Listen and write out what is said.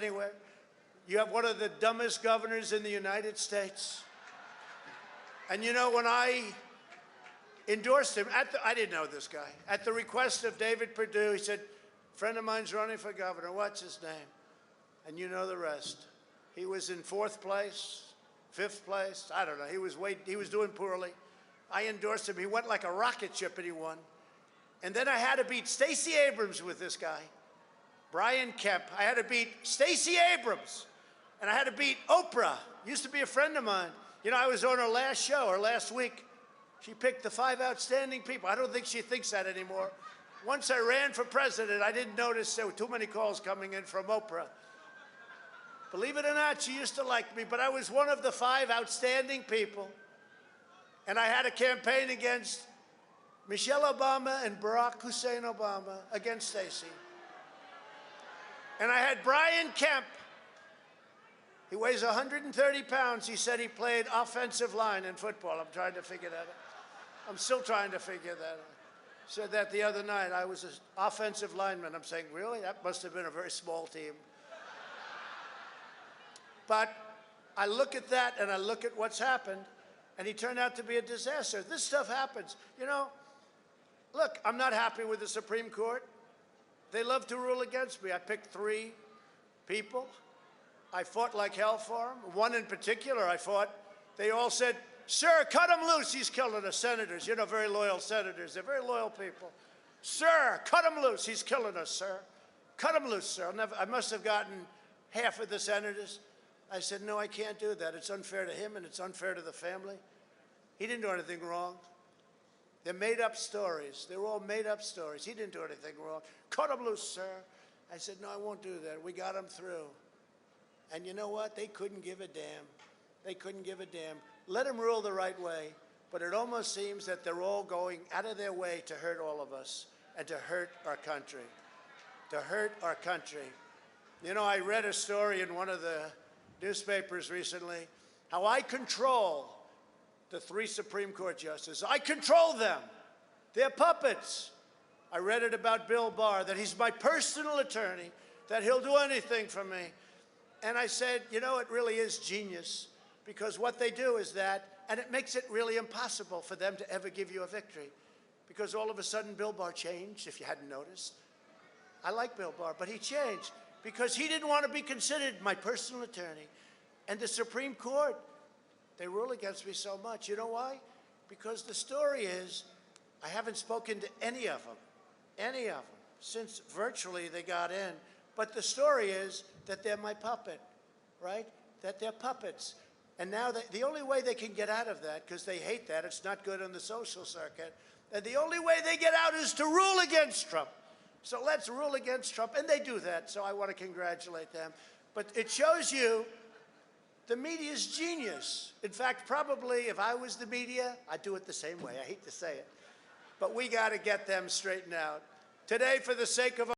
anywhere. You have one of the dumbest governors in the United States. And you know, when I endorsed him, I didn't know this guy. At the request of David Perdue, he said, a friend of mine's running for governor. What's his name? And you know the rest. He was in 4th place, 5th place. I don't know. He was doing poorly. I endorsed him. He went like a rocket ship and he won. And then I had to beat Stacey Abrams with this guy, Brian Kemp. I had to beat Stacey Abrams. And I had to beat Oprah. Used to be a friend of mine. You know, I was on her last show, or last week. She picked the 5 outstanding people. I don't think she thinks that anymore. Once I ran for president, I didn't notice there were too many calls coming in from Oprah. Believe it or not, she used to like me, but I was one of the 5 outstanding people. And I had a campaign against Michelle Obama and Barack Hussein Obama against Stacey. And I had Brian Kemp. He weighs 130 pounds. He said he played offensive line in football. I'm trying to figure that out. I'm still trying to figure that out. Said that the other night. I was an offensive lineman. I'm saying, really? That must have been a very small team. But I look at that and I look at what's happened, and he turned out to be a disaster. This stuff happens. You know, look, I'm not happy with the Supreme Court. They love to rule against me. I picked 3 people. I fought like hell for them. One in particular I fought. They all said, sir, cut him loose. He's killing us. Senators, you know, very loyal senators. They're very loyal people. Sir, cut him loose. He's killing us, sir. Cut him loose, sir. I must have gotten half of the senators. I said, no, I can't do that. It's unfair to him and it's unfair to the family. He didn't do anything wrong. They're made-up stories. They're all made-up stories. He didn't do anything wrong. Cut him loose, sir. I said, no, I won't do that. We got him through. And you know what? They couldn't give a damn. They couldn't give a damn. Let him rule the right way. But it almost seems that they're all going out of their way to hurt all of us and to hurt our country. To hurt our country. You know, I read a story in one of the newspapers recently, how I control the 3 Supreme Court justices. I control them. They're puppets. I read it about Bill Barr, that he's my personal attorney, that he'll do anything for me. And I said, you know, it really is genius, because what they do is that, and it makes it really impossible for them to ever give you a victory, because all of a sudden Bill Barr changed, if you hadn't noticed. I like Bill Barr, but he changed because he didn't want to be considered my personal attorney. And the Supreme Court, they rule against me so much. You know why? Because the story is, I haven't spoken to any of them, since virtually they got in. But the story is that they're my puppet, right? That they're puppets. And now the only way they can get out of that, because they hate that, it's not good on the social circuit, and the only way they get out is to rule against Trump. So let's rule against Trump, and they do that, so I want to congratulate them. But it shows you the media's genius. In fact, probably if I was the media, I'd do it the same way. I hate to say it. But we got to get them straightened out. Today, for the sake of